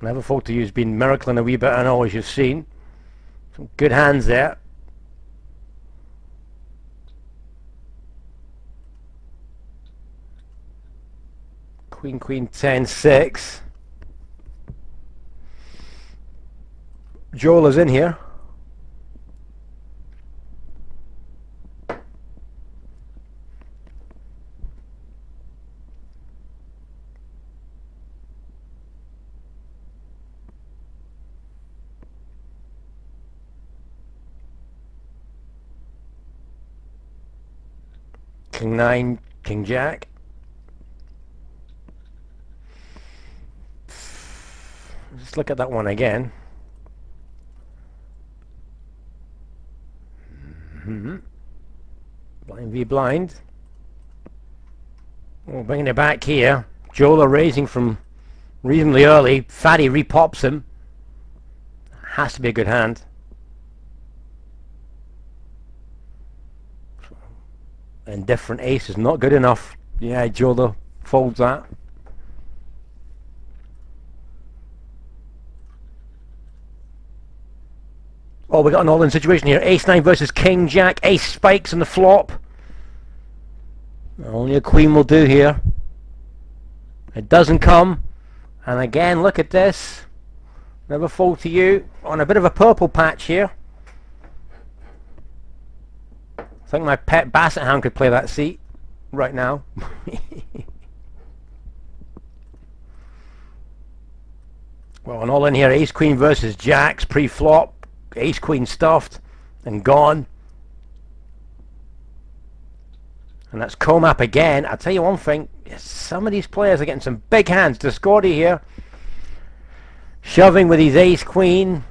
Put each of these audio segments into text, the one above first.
Never fault to you's been miracling a wee bit, I know, as you've seen. Some good hands there. Queen, queen, 10, 6. Joel is in here. King 9, King Jack. Let's look at that one again. Blind v blind. Well, bringing it back here. Jola raising from reasonably early. Fatty repops him. Has to be a good hand. Indifferent ace is not good enough. Yeah, Jola folds that. Oh, we got an all-in situation here. Ace 9 versus King Jack. Ace spikes on the flop. Only a queen will do here. It doesn't come. And again, look at this. Never fold to you. On a bit of a purple patch here. I think my pet Basset Hound could play that seat right now. Well, and all in here, Ace Queen versus Jacks pre-flop. Ace Queen stuffed and gone. And that's Comap again. I'll tell you one thing, some of these players are getting some big hands. Discordy here, shoving with his Ace Queen.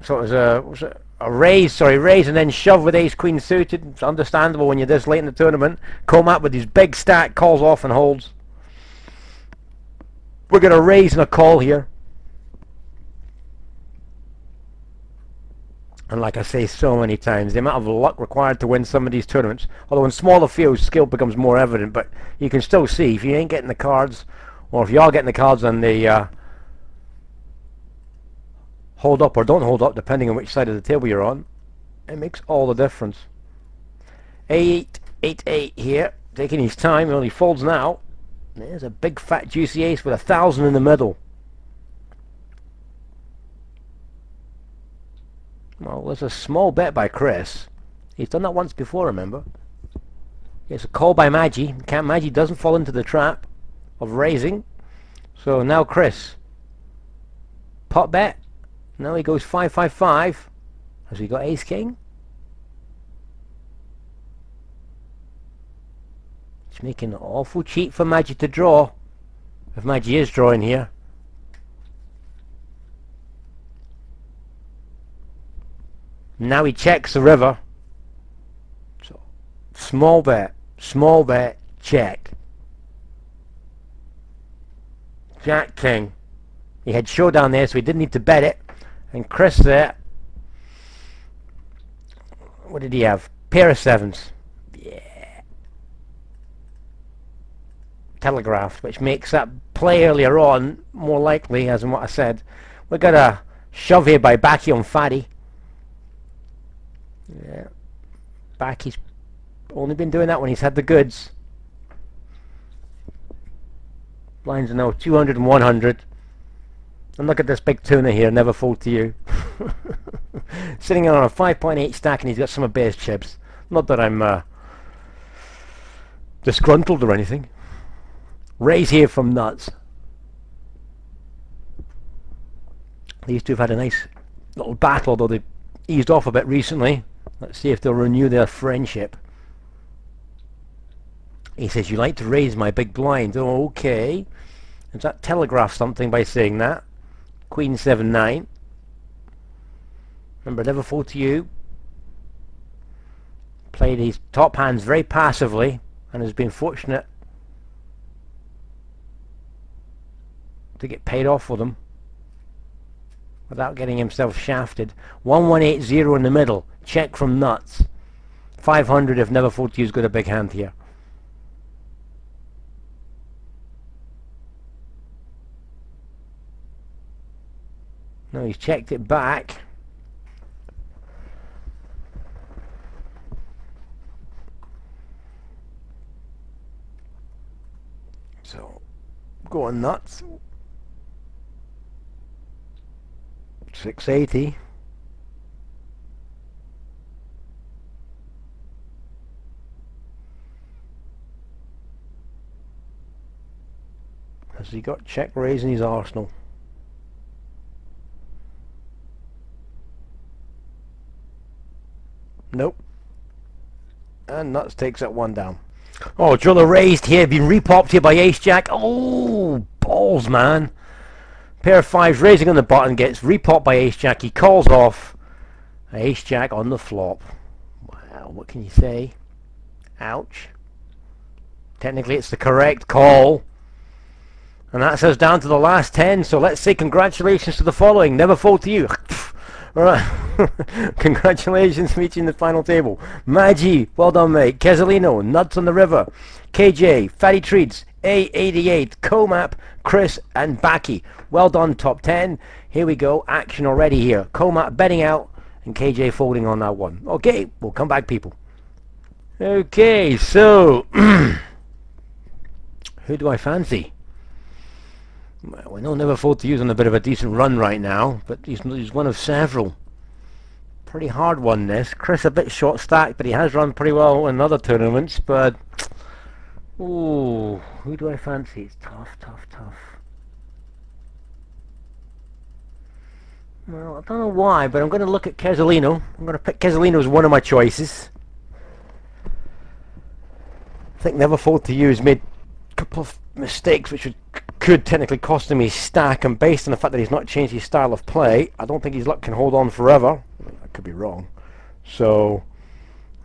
So it was a raise, and then shove with Ace Queen suited. It's understandable when you're this late in the tournament. Comap with his big stack, calls off and holds. We're going to raise and a call here. And like I say so many times, the amount of luck required to win some of these tournaments, although in smaller fields skill becomes more evident, but you can still see if you ain't getting the cards, or if you are getting the cards and they hold up or don't hold up, depending on which side of the table you're on, it makes all the difference. 8, 8, 8 here, taking his time. Well, he folds now. There's a big fat juicy ace with 1,000 in the middle. Well, there's a small bet by Chris. He's done that once before, remember? It's a call by Maggie. Maggie doesn't fall into the trap of raising. So now Chris. Pot bet. Now he goes 5-5-5. Has he got Ace King? It's making it awful cheap for Maggie to draw. If Maggie is drawing here. Now he checks the river. So small bet, check. Jack King. He had showdown there, so he didn't need to bet it. And Chris there. What did he have? Pair of sevens. Yeah. Telegraphed, which makes that play earlier on more likely, as in what I said. We got a shove here by Backy on Fatty. Yeah, Backy's only been doing that when he's had the goods. Blinds are now 200 and 100. And look at this big tuna here, never fold to you. Sitting on a 5.8 stack, and he's got some of Bear's chips. Not that I'm disgruntled or anything. Raise here from nuts. These two have had a nice little battle, although they've eased off a bit recently. Let's see if they'll renew their friendship. He says, you like to raise my big blind. Oh, okay. Does that telegraph something by saying that? Queen 7-9. Remember, never fold to you. Played his top hands very passively and has been fortunate to get paid off for them without getting himself shafted. 1180 in the middle. Check from nuts. 500 if never fold to you's got a big hand here. Now he's checked it back. So, going nuts. 680. Has he got check raise in his arsenal? Nope. And nuts takes that one down. Oh, driller raised here, been repopped here by ace jack. Oh, balls, man. Pair of fives raising on the button, gets repopped by ace jack. He calls off. Ace jack on the flop. Wow, what can you say? Ouch. Technically it's the correct call. And that's us down to the last 10, so let's say congratulations to the following. Never fold to you. Alright. Congratulations reaching the final table. Maggi, well done mate. Kezolino, Nuts on the River. KJ, Fatty Treats, A88, Comap, Chris and Baki. Well done, top 10. Here we go, action already here. Comap betting out and KJ folding on that one. Okay, we'll come back people. Okay, so who do I fancy? Well, we know Never Fold to Use on a bit of a decent run right now, but he's one of several. Pretty hard one this. Chris a bit short stacked, but he has run pretty well in other tournaments, but ooh, who do I fancy? It's tough. Well, I don't know why, but I'm going to look at Kezolino. I'm going to pick Kezolino as one of my choices. I think Never Fold to Use made a couple of mistakes which could technically cost him his stack, and based on the fact that he's not changed his style of play, I don't think his luck can hold on forever. I could be wrong. So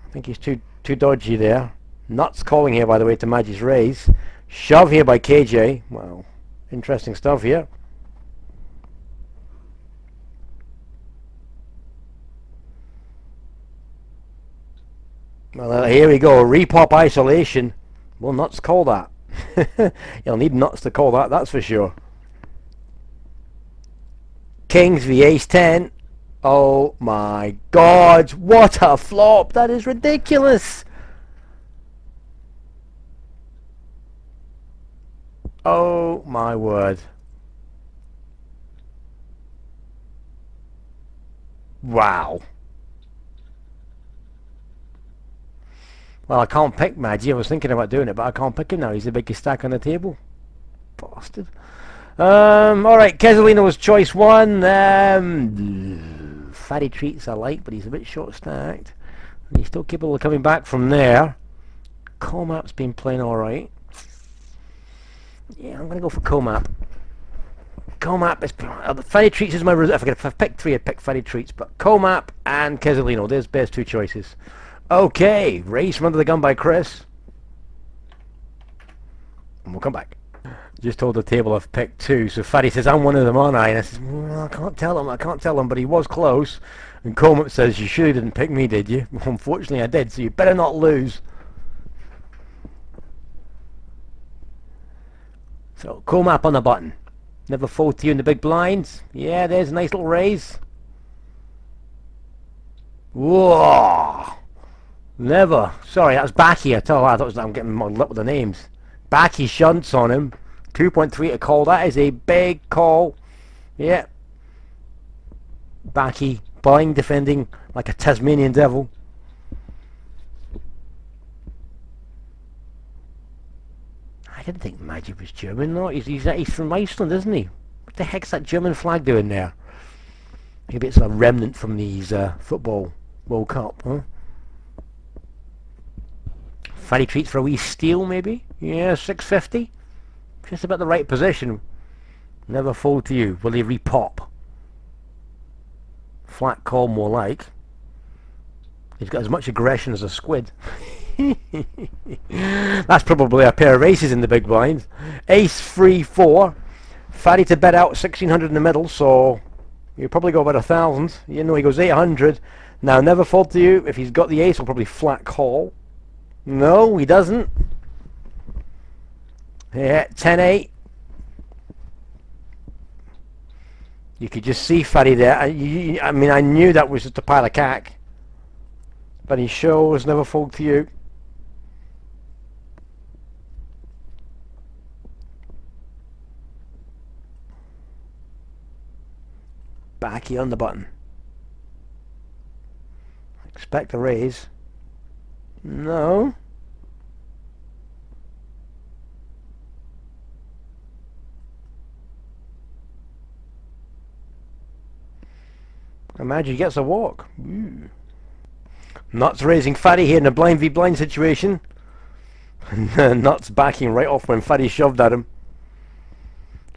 I think he's too dodgy there. Nuts calling here, by the way, to Magi's raise. Shove here by KJ. Well, interesting stuff here. Well, here we go. Repop isolation. Will Nuts call that? You'll need Nuts to call that, that's for sure. Kings v Ace 10. Oh my god, what a flop! That is ridiculous! Oh my word. Wow. Well, I can't pick Maggi. I was thinking about doing it, but I can't pick him now. He's the biggest stack on the table. Bastard. Alright, Kezolino was choice one. Fatty Treats I like, but he's a bit short stacked. And he's still capable of coming back from there. Comap's been playing alright. Yeah, I'm going to go for Comap. Comap is... Fatty Treats is my... If I picked three, I'd pick Fatty Treats. But Comap and Kezolino, there's best two choices. Okay, race from under the gun by Chris. And we'll come back. Just told the table I've picked two, so Fatty says, I'm one of them, aren't I? And I says, well, I can't tell him, but he was close. And Comap says, you surely didn't pick me, did you? Well, unfortunately I did, so you better not lose. So, Comap on the button. Never Fold to You in the big blinds. Yeah, there's a nice little raise. Whoa! Never. Sorry, that's Baki. I thought I'm getting muddled up with the names. Baki shunts on him. 2.3 to call. That is a big call. Yeah. Baki buying, defending like a Tasmanian devil. I didn't think Maggi was German, though. He's from Iceland, isn't he? What the heck's that German flag doing there? Maybe it's a remnant from these football World Cup, huh? Fatty Treats for a wee steal, maybe? Yeah, 650. Just about the right position. Never Fold to You. Will he repop? Flat call, more like. He's got as much aggression as a squid. That's probably a pair of aces in the big blind. Ace 3-4. Fatty to bet out 1600 in the middle, so you probably go about 1000. You know he goes 800. Now Never Fold to You. If he's got the ace, he'll probably flat call. No, he doesn't. Yeah, 10-8. You could just see Fatty there. I mean, I knew that was just a pile of cack. But he sure was never fooled to you. Backy on the button. Expect a raise. No. Imagine he gets a walk. Ooh. Nuts raising Fatty here in a blind v blind situation. Nuts backing right off when Fatty shoved at him.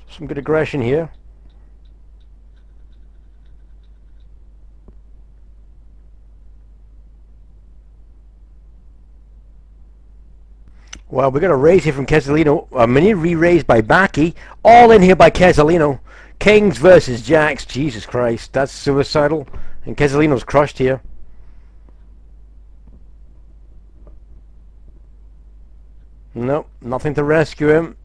Some good aggression here. Well, we got a raise here from Quesalino. A mini re-raise by Backy. All in here by Quesalino. Kings versus Jacks. Jesus Christ, that's suicidal. And Quesalino's crushed here. Nope, nothing to rescue him.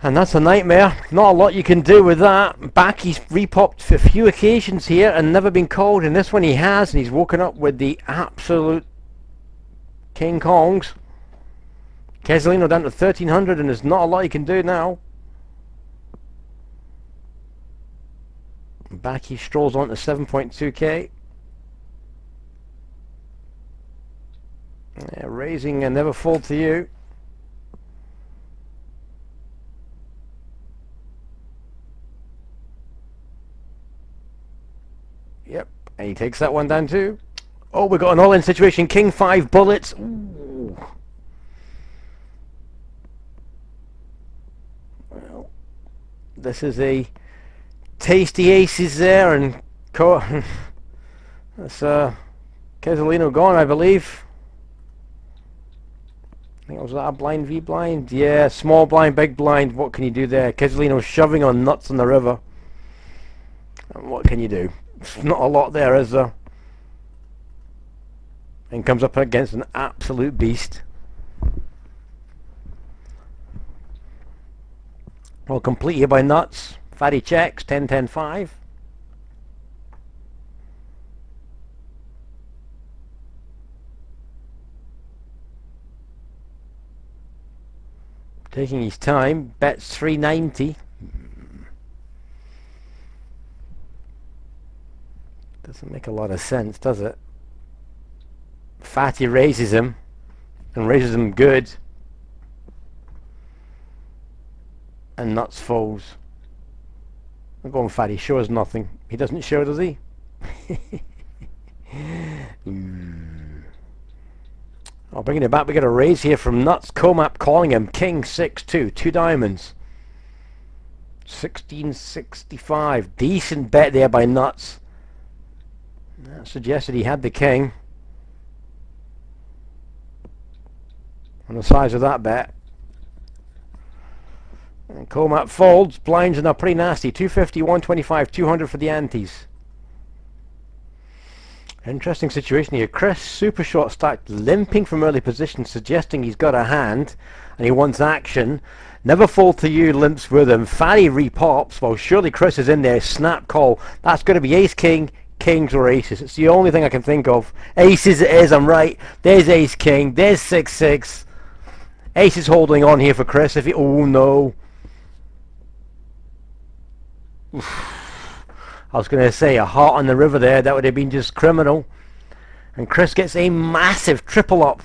And that's a nightmare. Not a lot you can do with that. Backy's repopped for a few occasions here and never been called. And this one he has, and he's woken up with the absolute King Kongs. Quesalino down to 1300, and there's not a lot he can do now. Backy strolls on to 7.2k. Yeah, raising and never fold to you. Yep, and he takes that one down too. Oh, we got an all-in situation. King 5 bullets. Ooh. Well, this is a tasty aces there, and that's Quesalino gone, I believe. I think it was that a blind v blind. Yeah, small blind, big blind. What can you do there? Quesalino shoving on nuts on the river. And what can you do? Not a lot there, is there? And comes up against an absolute beast. Well, complete here by Nuts. Fatty checks, 10-10-5. Taking his time, bets 390. Doesn't make a lot of sense, does it? Fatty raises him, and raises him good. And Nuts folds. I'm going Fatty, shows nothing. He doesn't show, does he? Oh, bringing it back, we got a raise here from Nuts. Comap calling him King 6-2, 2 diamonds. 1665. Decent bet there by Nuts. That suggested he had the king. On the size of that bet. And Comap folds. Blinds are now pretty nasty. 250, 125, 200 for the antes. Interesting situation here. Chris super short stacked, limping from early position, suggesting he's got a hand and he wants action. Never fold to you, limps with him. Fatty repops. Well, surely Chris is in there. Snap call. That's going to be ace king, kings or aces. It's the only thing I can think of. Aces it is, I'm right. There's ace king. There's 6-6. Ace is holding on here for Chris. If he, oh no. I was going to say a heart on the river there. That would have been just criminal. And Chris gets a massive triple up.